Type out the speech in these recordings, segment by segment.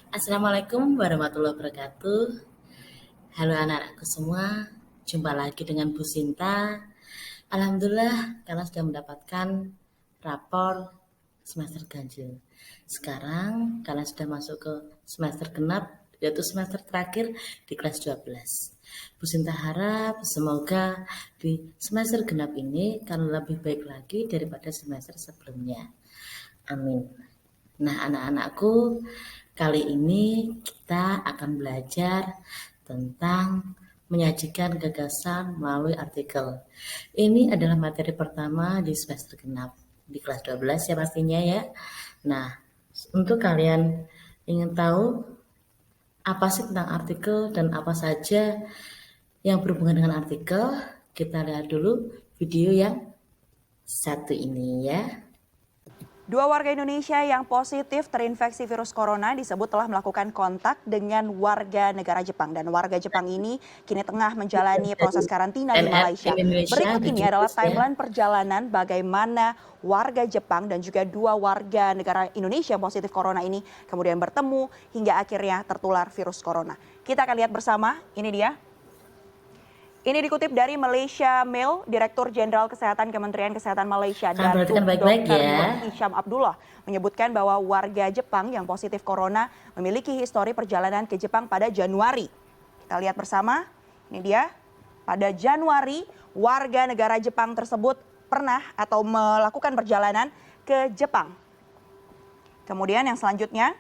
Assalamualaikum warahmatullahi wabarakatuh. Halo anak-anakku semua, jumpa lagi dengan Bu Sinta. Alhamdulillah, kalian sudah mendapatkan rapor semester ganjil. Sekarang kalian sudah masuk ke semester genap, yaitu semester terakhir di kelas 12. Bu Sinta harap semoga di semester genap ini kalian lebih baik lagi daripada semester sebelumnya. Amin. Nah, anak-anakku, kali ini kita akan belajar tentang menyajikan gagasan melalui artikel. Ini adalah materi pertama di semester genap di kelas 12 ya pastinya ya. Nah, untuk kalian ingin tahu apa sih tentang artikel dan apa saja yang berhubungan dengan artikel, kita lihat dulu video yang satu ini ya. Dua warga Indonesia yang positif terinfeksi virus corona disebut telah melakukan kontak dengan warga negara Jepang. Dan warga Jepang ini kini tengah menjalani proses karantina di NN Malaysia. Indonesia Berikut di ini adalah Jepus ya. timeline perjalanan bagaimana warga Jepang dan juga dua warga negara Indonesia yang positif corona ini kemudian bertemu hingga akhirnya tertular virus corona. Kita akan lihat bersama, ini dia. Ini dikutip dari Malaysia Mail, Direktur Jenderal Kesehatan Kementerian Kesehatan Malaysia, Kalian perhatikan Datuk baik-baik Dr. ya. Nur Hisham Abdullah, menyebutkan bahwa warga Jepang yang positif corona memiliki histori perjalanan ke Jepang pada Januari. Kita lihat bersama, ini dia. Pada Januari, warga negara Jepang tersebut pernah atau melakukan perjalanan ke Jepang. Kemudian yang selanjutnya,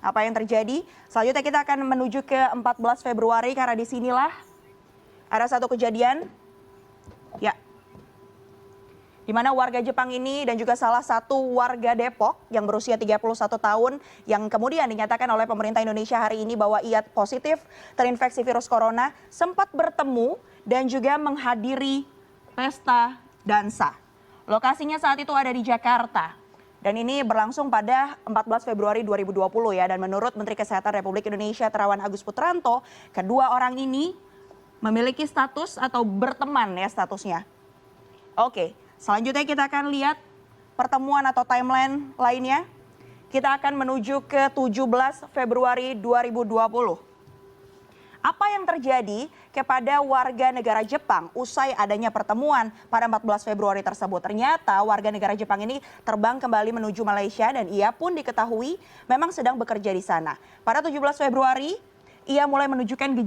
apa yang terjadi? Selanjutnya kita akan menuju ke 14 Februari karena disinilah ada satu kejadian, ya, di mana warga Jepang ini dan juga salah satu warga Depok yang berusia 31 tahun yang kemudian dinyatakan oleh pemerintah Indonesia hari ini bahwa ia positif terinfeksi virus corona sempat bertemu dan juga menghadiri pesta dansa. Lokasinya saat itu ada di Jakarta. Dan ini berlangsung pada 14 Februari 2020 ya. Dan menurut Menteri Kesehatan Republik Indonesia Terawan Agus Putranto, kedua orang ini memiliki status atau berteman ya statusnya. Oke, selanjutnya kita akan lihat pertemuan atau timeline lainnya. Kita akan menuju ke 17 Februari 2020. Apa yang terjadi kepada warga negara Jepang usai adanya pertemuan pada 14 Februari tersebut? Ternyata warga negara Jepang ini terbang kembali menuju Malaysia dan ia pun diketahui memang sedang bekerja di sana. Pada 17 Februari, ia mulai menunjukkan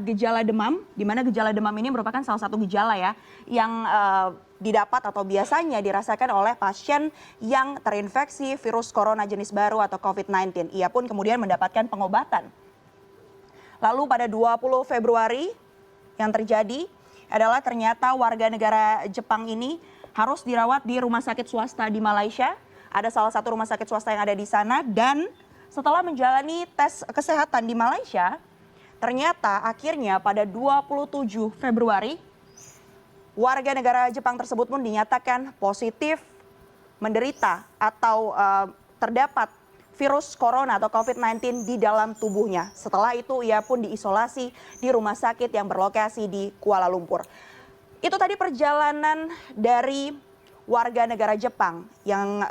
gejala demam, di mana gejala demam ini merupakan salah satu gejala ya yang didapat atau biasanya dirasakan oleh pasien yang terinfeksi virus corona jenis baru atau COVID-19. Ia pun kemudian mendapatkan pengobatan. Lalu pada 20 Februari yang terjadi adalah ternyata warga negara Jepang ini harus dirawat di rumah sakit swasta di Malaysia. Ada salah satu rumah sakit swasta yang ada di sana dan setelah menjalani tes kesehatan di Malaysia, ternyata akhirnya pada 27 Februari, warga negara Jepang tersebut pun dinyatakan positif menderita atau terdapat virus corona atau COVID-19 di dalam tubuhnya. Setelah itu ia pun diisolasi di rumah sakit yang berlokasi di Kuala Lumpur. Itu tadi perjalanan dari warga negara Jepang yang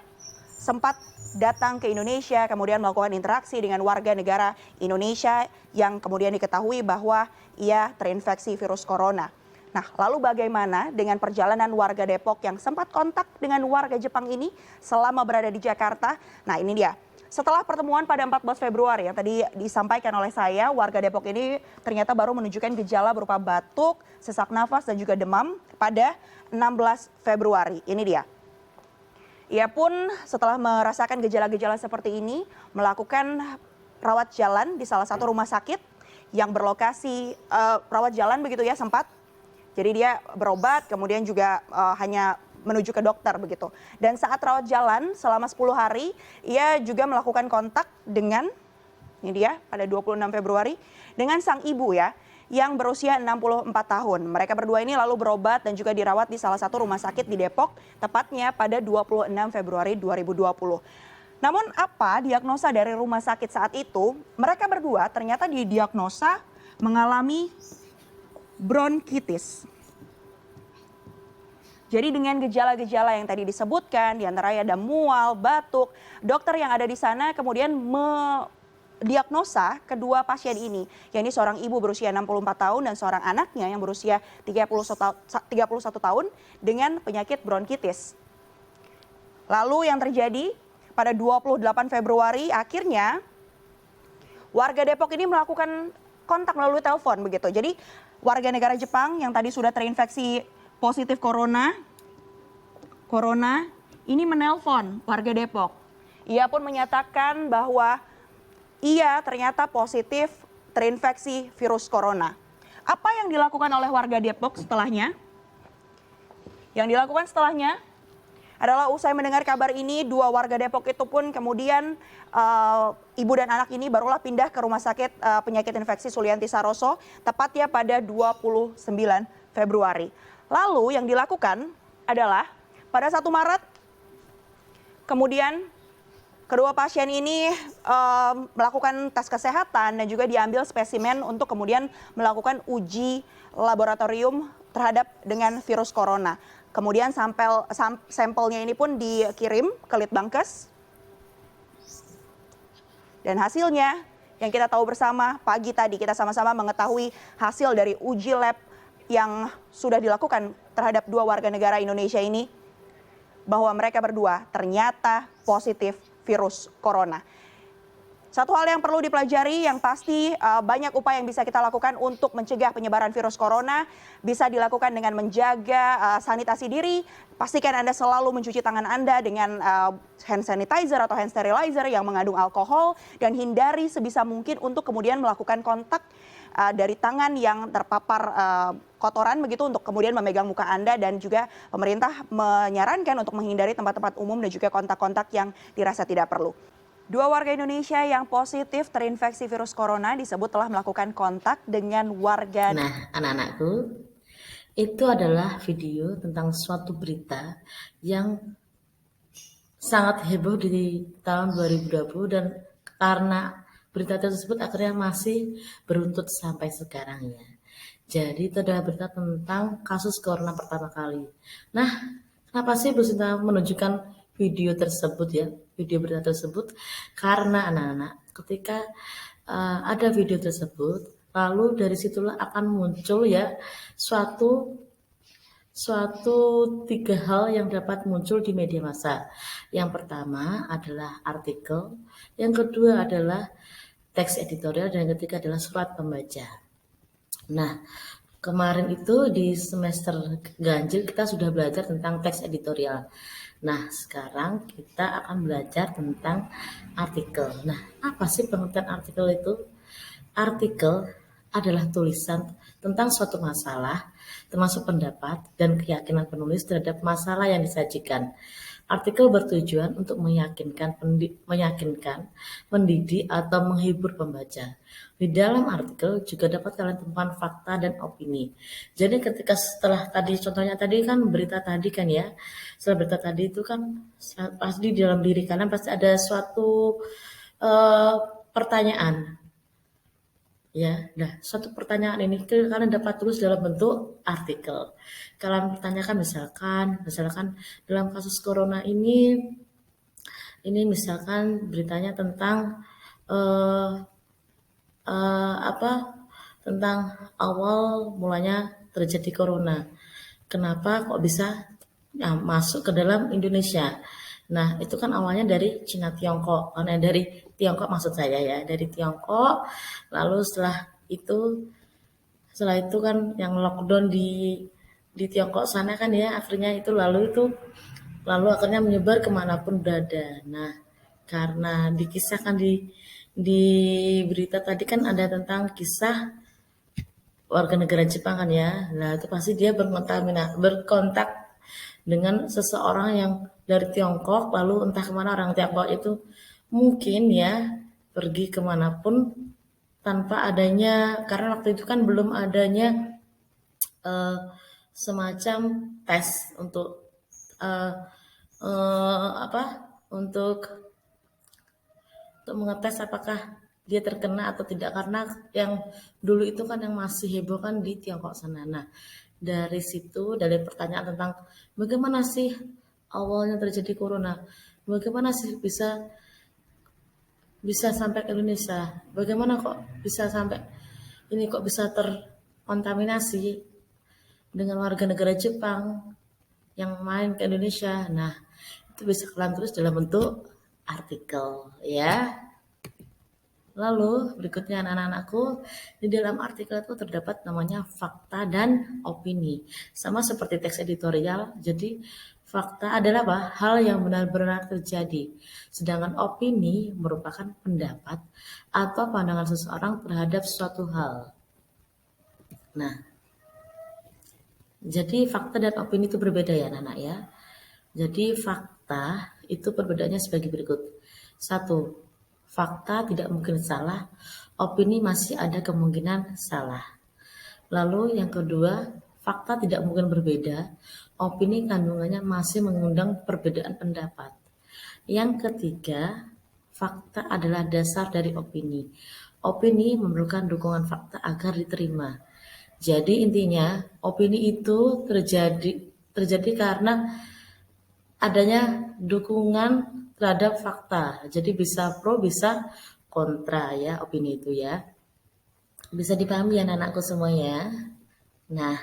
sempat datang ke Indonesia, kemudian melakukan interaksi dengan warga negara Indonesia yang kemudian diketahui bahwa ia terinfeksi virus corona. Nah, lalu bagaimana dengan perjalanan warga Depok yang sempat kontak dengan warga Jepang ini selama berada di Jakarta? Nah, ini dia. Setelah pertemuan pada 14 Februari yang tadi disampaikan oleh saya, warga Depok ini ternyata baru menunjukkan gejala berupa batuk, sesak nafas, dan juga demam pada 16 Februari. Ini dia. Ia pun setelah merasakan gejala-gejala seperti ini melakukan rawat jalan di salah satu rumah sakit yang berlokasi rawat jalan begitu ya sempat. Jadi dia berobat kemudian juga hanya menuju ke dokter begitu. Dan saat rawat jalan selama 10 hari ia juga melakukan kontak dengan ini dia pada 26 Februari dengan sang ibu ya yang berusia 64 tahun. Mereka berdua ini lalu berobat dan juga dirawat di salah satu rumah sakit di Depok, tepatnya pada 26 Februari 2020. Namun apa diagnosa dari rumah sakit saat itu? Mereka berdua ternyata didiagnosa mengalami bronkitis. Jadi dengan gejala-gejala yang tadi disebutkan, diantaranya ada mual, batuk, dokter yang ada di sana kemudian diagnosa kedua pasien ini, yakni seorang ibu berusia 64 tahun dan seorang anaknya yang berusia 31 tahun dengan penyakit bronkitis. Lalu yang terjadi pada 28 Februari akhirnya warga Depok ini melakukan kontak melalui telepon begitu. Jadi warga negara Jepang yang tadi sudah terinfeksi positif corona ini menelpon warga Depok. Ia pun menyatakan bahwa ia ternyata positif terinfeksi virus corona. Apa yang dilakukan oleh warga Depok setelahnya? Yang dilakukan setelahnya adalah usai mendengar kabar ini, dua warga Depok itu pun kemudian ibu dan anak ini barulah pindah ke rumah sakit penyakit infeksi Sulianti Saroso, tepatnya pada 29 Februari. Lalu yang dilakukan adalah pada 1 Maret, kemudian kedua pasien ini melakukan tes kesehatan dan juga diambil spesimen untuk kemudian melakukan uji laboratorium terhadap dengan virus corona. Kemudian sampelnya ini pun dikirim ke Litbangkes. Dan hasilnya yang kita tahu bersama pagi tadi kita sama-sama mengetahui hasil dari uji lab yang sudah dilakukan terhadap dua warga negara Indonesia ini, bahwa mereka berdua ternyata positif virus corona. Satu hal yang perlu dipelajari yang pasti banyak upaya yang bisa kita lakukan untuk mencegah penyebaran virus corona. Bisa dilakukan dengan menjaga sanitasi diri. Pastikan Anda selalu mencuci tangan Anda dengan hand sanitizer atau hand sterilizer yang mengandung alkohol. Dan hindari sebisa mungkin untuk kemudian melakukan kontak dari tangan yang terpapar kotoran begitu untuk kemudian memegang muka Anda. Dan juga pemerintah menyarankan untuk menghindari tempat-tempat umum dan juga kontak-kontak yang dirasa tidak perlu. Dua warga Indonesia yang positif terinfeksi virus corona disebut telah melakukan kontak dengan warga. Nah, anak-anakku, itu adalah video tentang suatu berita yang sangat heboh di tahun 2020 dan karena berita tersebut akhirnya masih beruntut sampai sekarang ya. Jadi itu adalah berita tentang kasus corona pertama kali. Nah, kenapa sih Bu Sinta menunjukkan video tersebut ya, video berita tersebut? Karena anak-anak, ketika ada video tersebut, lalu dari situlah akan muncul ya suatu 3 hal yang dapat muncul di media massa. Yang pertama adalah artikel, yang kedua adalah teks editorial, dan yang ketiga adalah surat pembaca. Nah, kemarin itu di semester ganjil kita sudah belajar tentang teks editorial. Nah, sekarang kita akan belajar tentang artikel. Nah, apa sih pengertian artikel itu? Artikel adalah tulisan tentang suatu masalah, termasuk pendapat dan keyakinan penulis terhadap masalah yang disajikan. Artikel bertujuan untuk meyakinkan, mendidik, atau menghibur pembaca. Di dalam artikel juga dapat kalian temukan fakta dan opini. Jadi ketika setelah tadi, contohnya tadi kan berita tadi kan ya, setelah berita tadi itu kan pasti di dalam diri kalian pasti ada suatu pertanyaan. Ya, nah suatu pertanyaan ini kalian dapat tulis dalam bentuk artikel. Kalian pertanyakan misalkan dalam kasus corona ini misalkan beritanya tentang tentang awal mulanya terjadi corona. Kenapa kok bisa masuk ke dalam Indonesia? Nah, itu kan awalnya dari Cina Tiongkok. Karena dari Tiongkok maksud saya ya, dari Tiongkok. Lalu setelah itu kan yang lockdown di Tiongkok sana kan ya, akhirnya itu lalu akhirnya menyebar kemanapun berada. Nah, karena dikisahkan di berita tadi kan ada tentang kisah warga negara Jepang kan ya. Nah, itu pasti dia berkontak dengan seseorang yang dari Tiongkok, lalu entah kemana orang Tiongkok itu mungkin ya pergi kemanapun tanpa adanya, karena waktu itu kan belum adanya semacam tes untuk untuk mengetes apakah dia terkena atau tidak, karena yang dulu itu kan yang masih heboh kan di Tiongkok sana. Nah, dari situ, dari pertanyaan tentang bagaimana sih awalnya terjadi corona, bagaimana sih bisa bisa sampai ke Indonesia. Bagaimana kok bisa sampai ini kok bisa terkontaminasi dengan warga negara Jepang yang main ke Indonesia. Nah, itu bisa kalian tulis dalam bentuk artikel ya. Lalu berikutnya anak-anakku, di dalam artikel itu terdapat namanya fakta dan opini. Sama seperti teks editorial, jadi fakta adalah apa? Hal yang benar-benar terjadi. Sedangkan opini merupakan pendapat atau pandangan seseorang terhadap suatu hal. Nah, jadi fakta dan opini itu berbeda ya anak-anak ya. Jadi fakta itu perbedaannya sebagai berikut. Satu, fakta tidak mungkin salah, opini masih ada kemungkinan salah. Lalu yang kedua, fakta tidak mungkin berbeda, opini kandungannya masih mengundang perbedaan pendapat. Yang ketiga, fakta adalah dasar dari opini. Opini memerlukan dukungan fakta agar diterima. Jadi intinya, opini itu terjadi karena adanya dukungan terhadap fakta. Jadi bisa pro, bisa kontra ya opini itu ya. Bisa dipahami ya anak-anakku semua ya. Nah,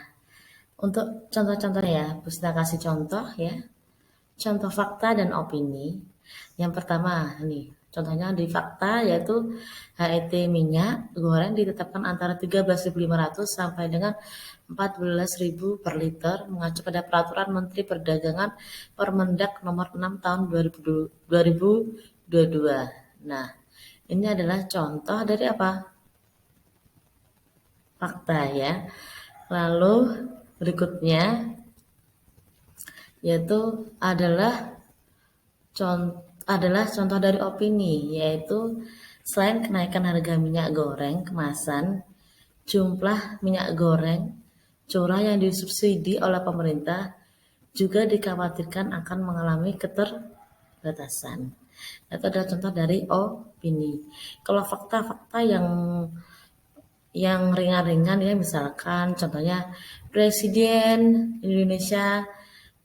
untuk contoh-contohnya ya, Pusna kasih contoh ya. Contoh fakta dan opini. Yang pertama nih, contohnya di fakta yaitu HET minyak goreng ditetapkan antara 13.500 sampai dengan 14.000 per liter mengacu pada peraturan Menteri Perdagangan Permendak nomor 6 tahun 2022. Nah, ini adalah contoh dari apa? Fakta ya. Lalu berikutnya yaitu adalah contoh dari opini, yaitu selain kenaikan harga minyak goreng kemasan, jumlah minyak goreng curah yang disubsidi oleh pemerintah juga dikhawatirkan akan mengalami keterbatasan. Itu adalah contoh dari opini. Kalau fakta-fakta yang ringan-ringan ya, misalkan contohnya Presiden Indonesia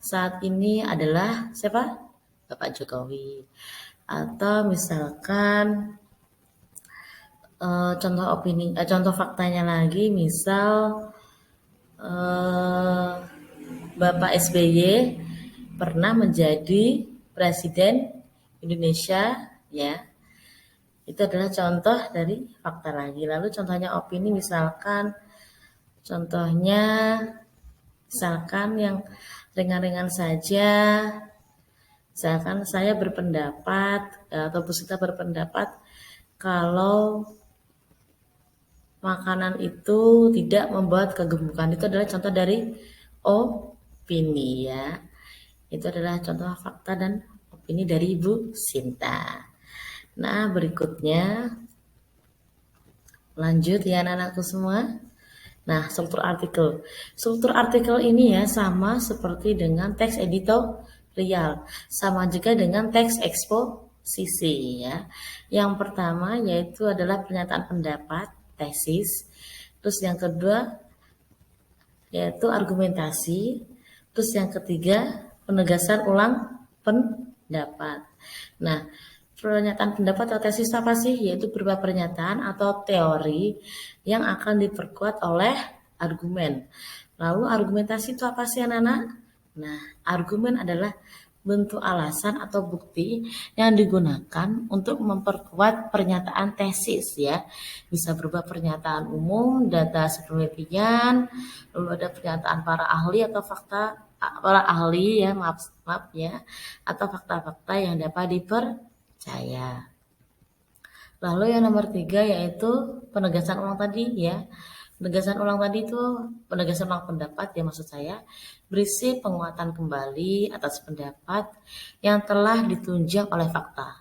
saat ini adalah siapa? Bapak Jokowi. Atau misalkan contoh faktanya lagi, misal Bapak SBY pernah menjadi Presiden Indonesia ya. Itu adalah contoh dari fakta lagi. Lalu contohnya opini misalkan yang ringan-ringan saja. Misalkan saya berpendapat atau Bu Sita berpendapat kalau makanan itu tidak membuat kegemukan. Itu adalah contoh dari opini ya. Itu adalah contoh fakta dan opini dari Ibu Sinta. Nah, berikutnya lanjut ya anak-anakku semua. Nah, struktur artikel. Struktur artikel ini ya sama seperti dengan teks editorial, sama juga dengan teks eksposisi ya. Yang pertama yaitu adalah pernyataan pendapat, tesis. Terus yang kedua yaitu argumentasi. Terus yang ketiga penegasan ulang pendapat. Nah, pernyataan pendapat atau tesis apa sih? Yaitu berupa pernyataan atau teori yang akan diperkuat oleh argumen. Lalu argumentasi itu apa sih anak-anak? Nah, argumen adalah bentuk alasan atau bukti yang digunakan untuk memperkuat pernyataan tesis ya. Bisa berupa pernyataan umum, data penelitian, lalu ada pernyataan para ahli atau para ahli ya, maaf ya, atau fakta-fakta yang dapat dipercaya. Lalu yang nomor 3 yaitu penegasan ulang tadi ya. Penegasan ulang tadi itu penegasan ulang pendapat ya maksud saya berisi penguatan kembali atas pendapat yang telah ditunjang oleh fakta.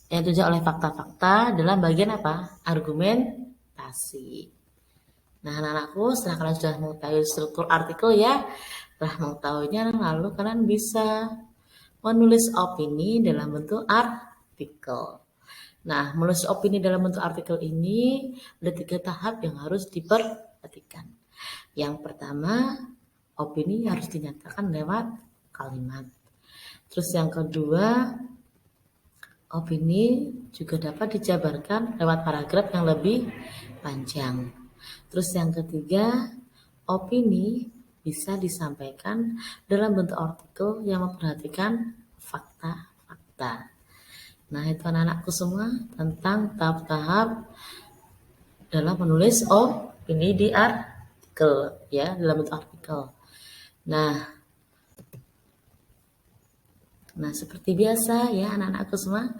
Yang ditunjang oleh fakta-fakta dalam bagian apa? Argumentasi. Nah, anak-anakku setelah kalian sudah mengetahui struktur artikel ya, setelah mengetahuinya lalu kalian bisa menulis opini dalam bentuk artikel. Nah, menulis opini dalam bentuk artikel ini ada 3 tahap yang harus diperhatikan. Yang pertama, opini harus dinyatakan lewat kalimat. Terus yang kedua, opini juga dapat dijabarkan lewat paragraf yang lebih panjang. Terus yang ketiga, opini bisa disampaikan dalam bentuk artikel yang memperhatikan fakta-fakta. Nah, itu anak-anakku semua tentang tahap-tahap dalam menulis opini di artikel, ya, dalam bentuk artikel. Nah, seperti biasa ya anak-anakku semua,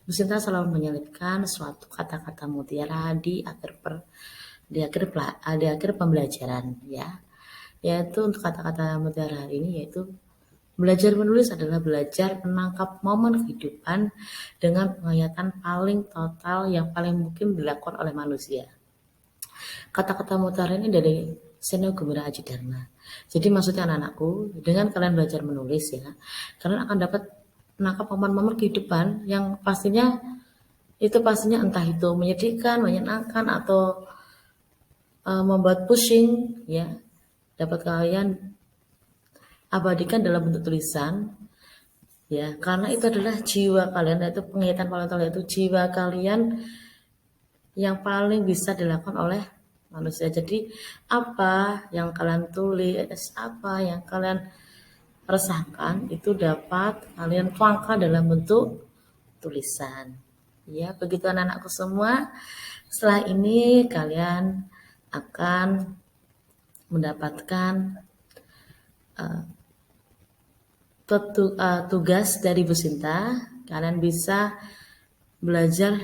Bu Sinta selalu menyelipkan suatu kata-kata mutiara di akhir pembelajaran ya. Yaitu untuk kata-kata mutiara hari ini yaitu belajar menulis adalah belajar menangkap momen kehidupan dengan penghayatan paling total yang paling mungkin dilakukan oleh manusia. Kata-kata mutiara ini dari Seno Gumira Aji Dharma. Jadi maksudnya anak-anakku, dengan kalian belajar menulis ya, kalian akan dapat menangkap momen-momen kehidupan yang pastinya entah itu menyedihkan, menyenangkan atau membuat pusing ya. Dapat kalian abadikan dalam bentuk tulisan ya, karena itu adalah jiwa kalian, yaitu penglihatan paling total, yaitu jiwa kalian yang paling bisa dilakukan oleh manusia. Jadi apa yang kalian tulis, apa yang kalian resahkan itu dapat kalian tuangkan dalam bentuk tulisan. Ya, begitu anak-anakku semua. Setelah ini kalian akan mendapatkan tugas dari Bu Sinta. Kalian bisa belajar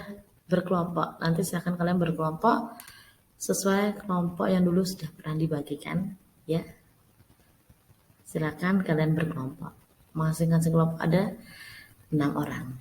berkelompok. Nanti silakan kalian berkelompok sesuai kelompok yang dulu sudah pernah dibagikan ya. Silakan kalian berkelompok. Masing-masing kelompok ada 6 orang.